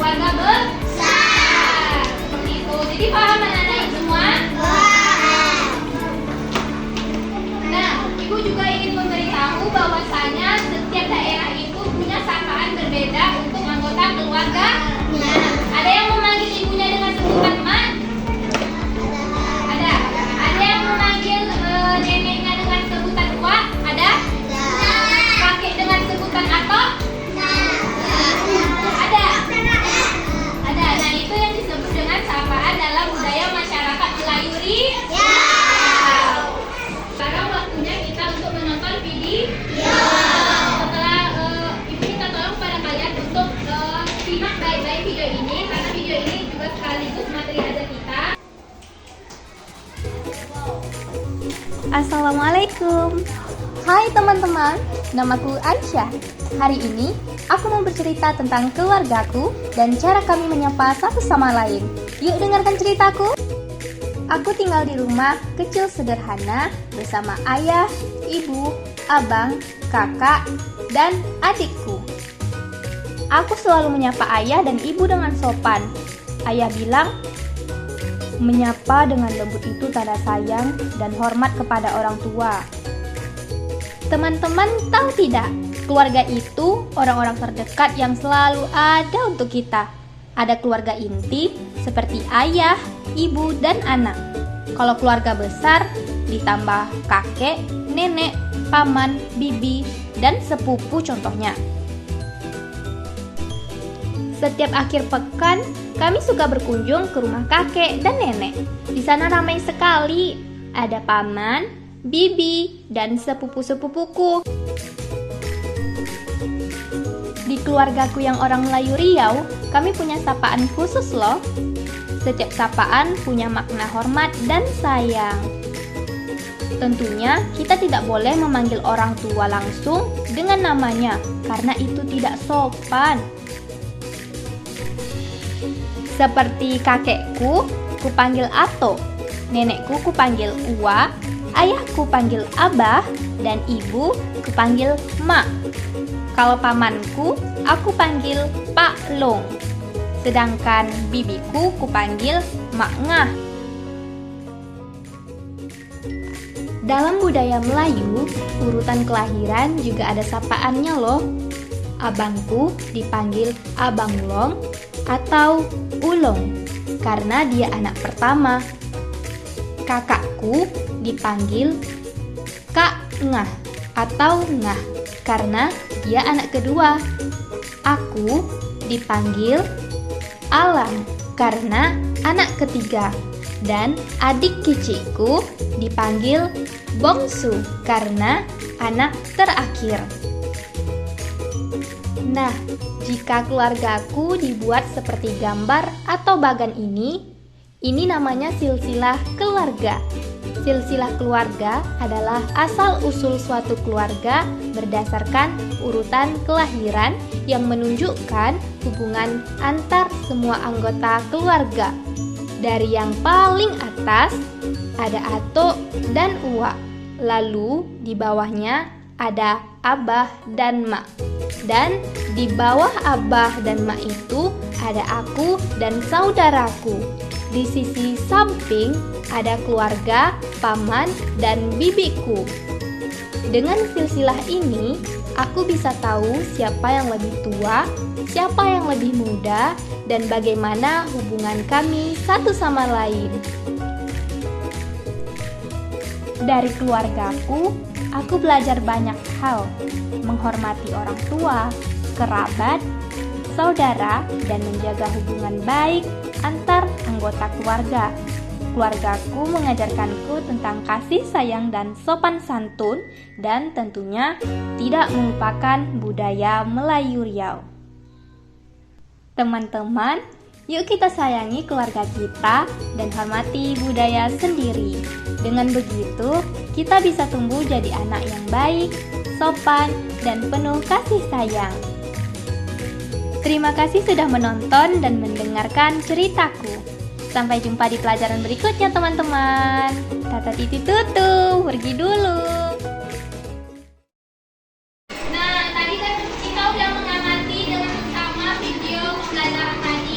keluarga besar. Seperti itu. Jadi paham anak-anak semua? Nah, Ibu juga ingin memberitahu bahwasanya setiap daerah itu punya sapaan berbeda untuk anggota keluarga. Ada yang memanggil ibunya dengan sebutan mak? Ada. Ada yang memanggil neneknya dengan sebutan wak? Ada. Kakek dengan sebutan atok? Ada. Ada. Nah, itu yang disebut dengan sapaan dalam budaya masyarakat Melayu Riau. Sekarang waktunya kita untuk menonton video. Setelah Ibu minta tolong kepada kalian untuk simak baik-baik video ini, karena video ini juga sekaligus materi ajar kita. Assalamualaikum. Hai teman-teman, namaku Aisyah. Hari ini aku mau bercerita tentang keluargaku dan cara kami menyapa satu sama lain. Yuk dengarkan ceritaku. Aku tinggal di rumah kecil sederhana bersama ayah, ibu, abang, kakak, dan adikku. Aku selalu menyapa ayah dan ibu dengan sopan. Ayah bilang, menyapa dengan lembut itu tanda sayang dan hormat kepada orang tua. Teman-teman tahu tidak, keluarga itu orang-orang terdekat yang selalu ada untuk kita. Ada keluarga inti seperti ayah, ibu, dan anak. Kalau keluarga besar ditambah kakek, nenek, paman, bibi, dan sepupu contohnya. Setiap akhir pekan, kami suka berkunjung ke rumah kakek dan nenek. Di sana ramai sekali. Ada paman, bibi, dan sepupu-sepupuku. Di keluargaku yang orang Melayu Riau, kami punya sapaan khusus loh. Setiap sapaan punya makna hormat dan sayang. Tentunya kita tidak boleh memanggil orang tua langsung dengan namanya, karena itu tidak sopan. Seperti kakekku, kupanggil Ato, nenekku kupanggil Uwa, ayahku panggil Abah, dan ibu kupanggil Mak. Kalau pamanku, aku panggil Pak Long. Sedangkan bibiku kupanggil Mak Ngah. Dalam budaya Melayu, urutan kelahiran juga ada sapaannya loh. Abangku dipanggil Abang Long atau Ulong karena dia anak pertama. Kakakku dipanggil Kak Ngah atau Ngah karena dia anak kedua. Aku dipanggil Alam karena anak ketiga. Dan adik kecilku dipanggil Bongsu karena anak terakhir. Nah, jika keluargaku dibuat seperti gambar atau bagan ini namanya silsilah keluarga. Silsilah keluarga adalah asal-usul suatu keluarga berdasarkan urutan kelahiran yang menunjukkan hubungan antar semua anggota keluarga. Dari yang paling atas ada Ato dan Uwa, lalu di bawahnya ada Abah dan Mak. Dan di bawah Abah dan Mak itu ada aku dan saudaraku. Di sisi samping ada keluarga, paman, dan bibiku. Dengan silsilah ini, aku bisa tahu siapa yang lebih tua, siapa yang lebih muda, dan bagaimana hubungan kami satu sama lain. Dari keluargaku, aku belajar banyak hal, menghormati orang tua, kerabat, saudara, dan menjaga hubungan baik antar anggota keluarga. Keluargaku mengajarkanku tentang kasih sayang dan sopan santun, dan tentunya tidak melupakan budaya Melayu Riau. Teman-teman, yuk kita sayangi keluarga kita dan hormati budaya sendiri. Dengan begitu, kita bisa tumbuh jadi anak yang baik, sopan, dan penuh kasih sayang. Terima kasih sudah menonton dan mendengarkan ceritaku. Sampai jumpa di pelajaran berikutnya teman-teman. Tata titi tutu, pergi dulu. Nah, tadi kan kita udah mengamati dengan bersama video pembelajaran tadi.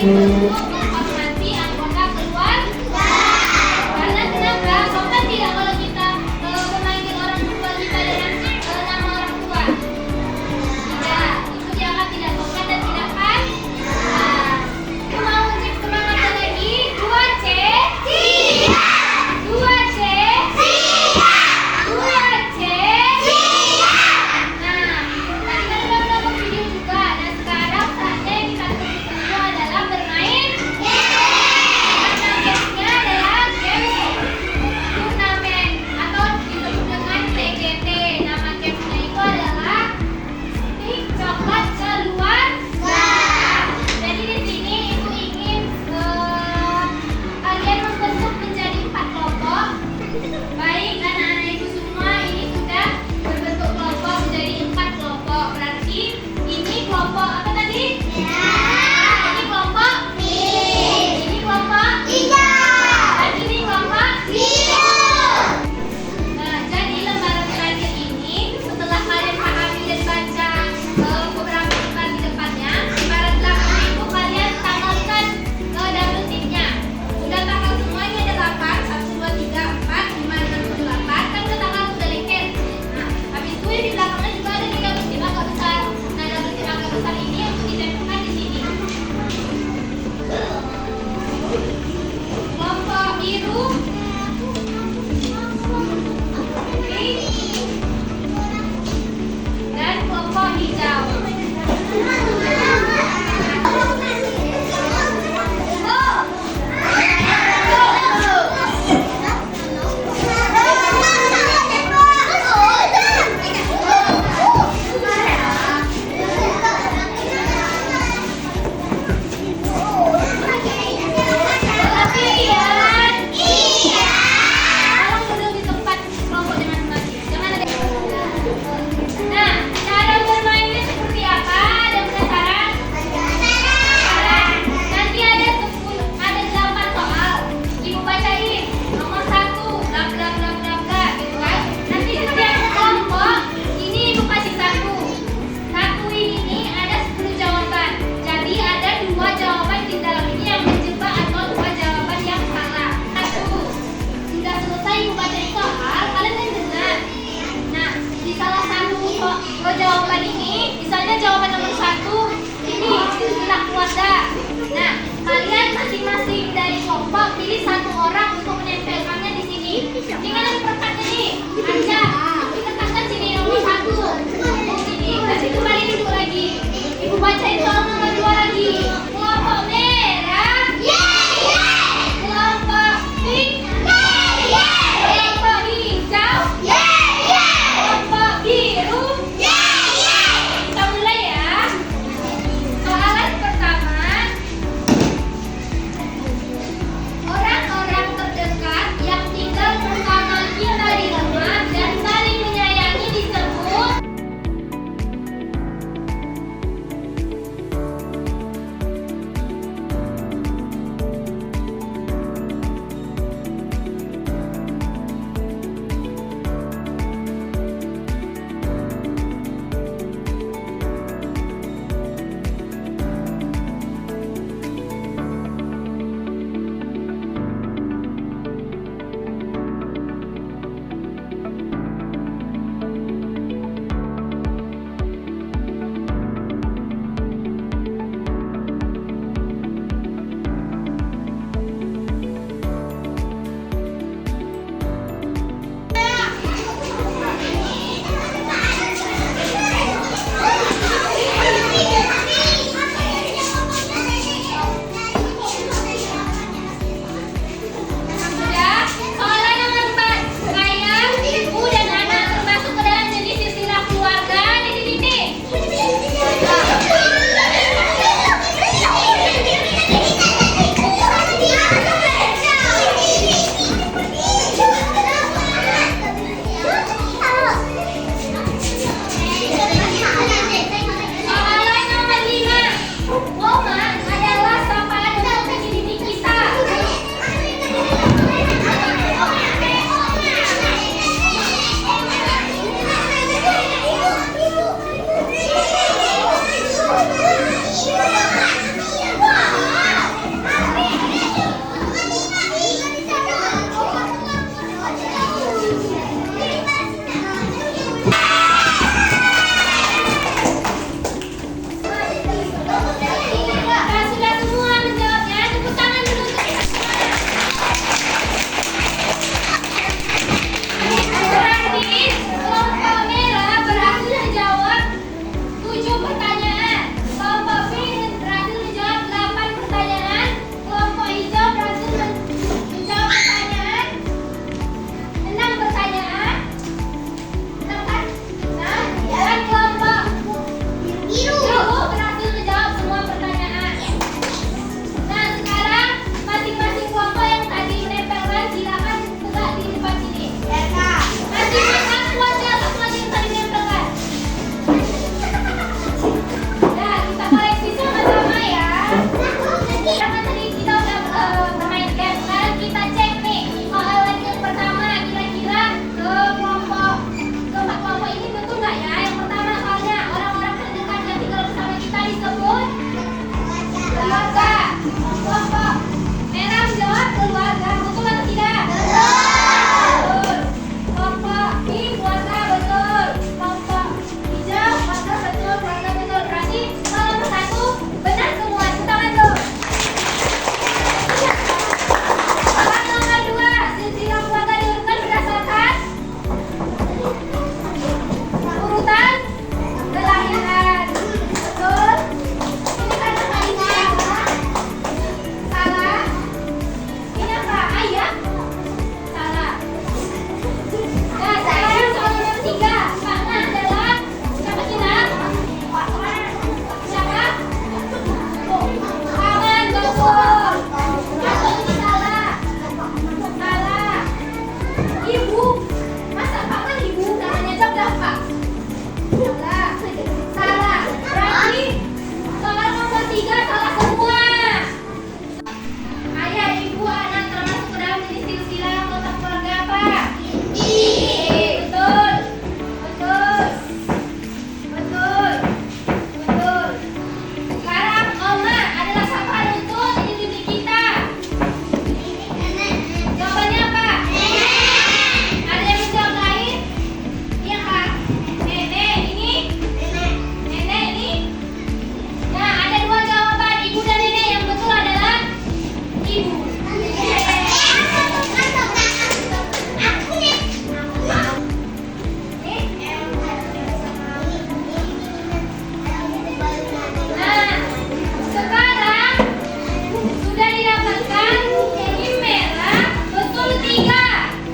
itu untuk menghormati anggota keluarga. Karena kenapa? Sopan tidak kalau kita memanggil orang tua kita dengan nama orang tua? Tidak, itu dianggap tidak sopan dan tidak kan? Nah, mau cek semangatnya lagi? 2C. Siap. 2C. Siap. 2C. Siap. Nah, tadi kan udah nonton video juga. Dan sekarang saatnya yang kita tunggu semua adalah bermain game. Karena gamenya adalah game turnamen atau disebut dengan TGT. Nama gamenya itu adalah Stick Coklat Keluarga. Jadi di sini ibu ingin kalian membentuk menjadi 4 kelompok. Baik, anak-anak ibu semua ini sudah berbentuk kelompok menjadi 4 kelompok. Berarti ini kelompok apa tadi? Ini kelompok ini kelompok dan ini kelompok Nah, jadi lembaran terakhir ini setelah kalian pahami dan baca beberapa lembar di depannya, lembaran belakang itu kalian tanggalkan double ticknya. Udah tanggal semua, ini ada 8, 1, 2, 3, 4, 5, 6, 7, 8. Kan udah tanggal udah lengket. Nah, habis itu di belakangnya juga ada 3 double tick agak besar. Nah, double tick agak besar ini untuk ditempelkan di sini. Kelompok biru dan kelompok hijau. Latihan. Tolong duduk di tempat kelompoknya masing-masing. Jangan ada. Nah, cara bermainnya seperti apa? Ada penasaran? Nanti ada 8 soal. Ibu bacain. Nomor 1, bla bla bla bla bla, gitu kan? Nanti setiap kelompok ini ibu kasih satu. Satu ini ada 10 jawaban. Jadi ada 2 jawaban di dalam ini yang menjebak atau 2 jawaban yang salah. Satu. Sudah selesai ibu bacain soal, kalian kan dengar. Nah, di salah satu jawaban ini, misalnya jawaban nomor 1 ini silsilah keluarga. Nah, kalian masing-masing dari kelompok pilih 1 orang untuk menempelkannya di sini. Tinggal diperkatkan nih, Arca, diperkatkan sini nomor 1. Sini, kasih kembali duduk lagi. Ibu bacain soal nomor 2 lagi. Kelompok merah. Kelompok pink. Kelompok hijau. Kelompok biru. Kita mulai ya. Soalan pertama. Orang-orang terdekat yang tinggal bersama kita di rumah dan saling menyayangi disebut. Kelompok merah menjawab keluarga, betul atau tidak? Betul. Kelompok pink keluarga, betul. Kelompok hijau keluarga, betul. Keluarga, betul. Berarti kelompok satu benar semua. Tepuk tangan dong. Soal nomor 2, silsilah keluarga diurutkan berdasarkan urutan kelahiran. Betul. Ini kan kelahiran. Salah. Ini apa? Ayah? Salah. Nah, sekarang soal nomor 3. Makna adalah siapa kita? Siapa? Paman, betul. Atau ini salah. Salah. Ibu. Masa paman ibu? Namanya aja berapa? Salah. Salah. Berarti soal nomor 3 salah semua. Ayah, ibu, anak termasuk ke dalam jenis silsilah anggota keluarga apa? Betul. Betul. Betul. Betul. Sekarang oma adalah siapa untuk dididik kita? Jawabannya apa? Ada yang menjawab lain? Iya kak? Nenek ini? Nenek ini? Nah, ada 2 jawaban, ibu dan nenek. Yang betul adalah ibu. Nah, sekarang sudah didapatkan ini merah betul 3.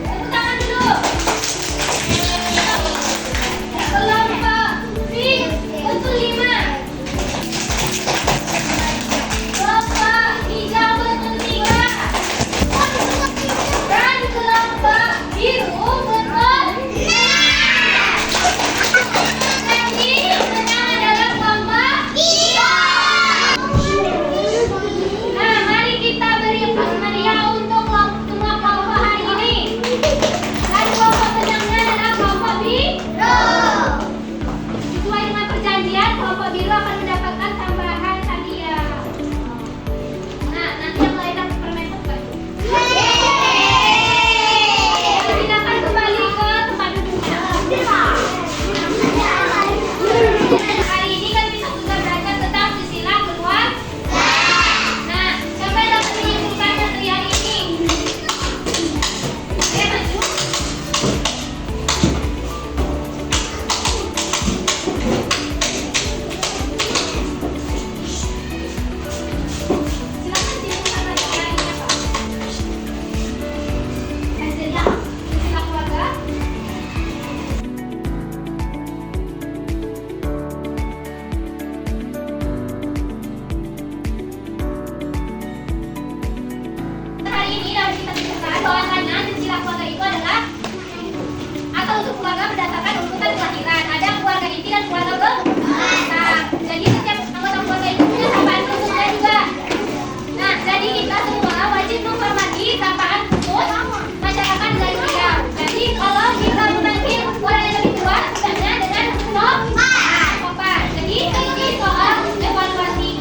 Tepuk tangan dulu. Kelompok pink betul 5. Kelompok hijau betul 3. Dan kelompok biru betul 6. Jadi menang adalah kelompok hijau. Nah, mari kita beri hadiah untuk semua kelompok hari ini. Dan kelompok menangnya adalah kelompok biru. Sesuai dengan perjanjian, kelompok biru akan mendapatkan tambahan hadiah. Nah, nanti yang lain dapat permen bukan? Silakan kembali ke tempat duduknya. Hari ini kan kita sudah belajar tentang silsilah keluarga. Nah, siapa yang dapat menyimpulkan materi hari ini? Maju. Silakan simpulkan materi hari ini apa? Silsilah keluarga. Hari ini dapat kita simpulkan bahwasanya silsilah keluarga itu adalah asal usul keluarga berdasarkan urutan kelahiran. Ada keluarga inti dan keluarga besar. Jadi setiap anggota keluarga itu punya sapaan khususnya juga. Nah, jadi kita semua wajib menghormati sapaan khusus masyarakat Gayo Riau. Jadi kalau kita memanggil orang yang lebih tua, hendaknya dengan sopan. Jadi ini soal evaluasi.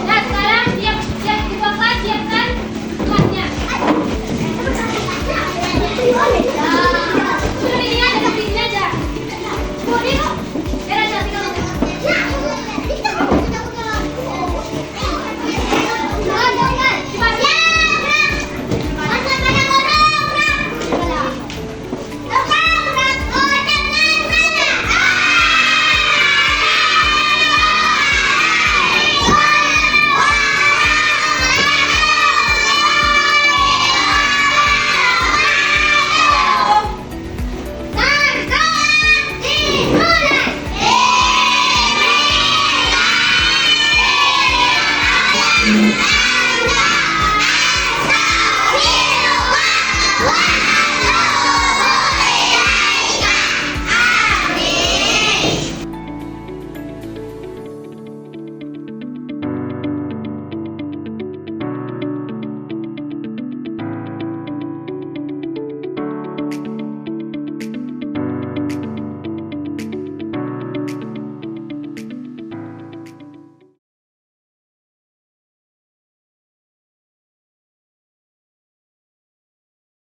Nah, sekarang siapkan kelasnya.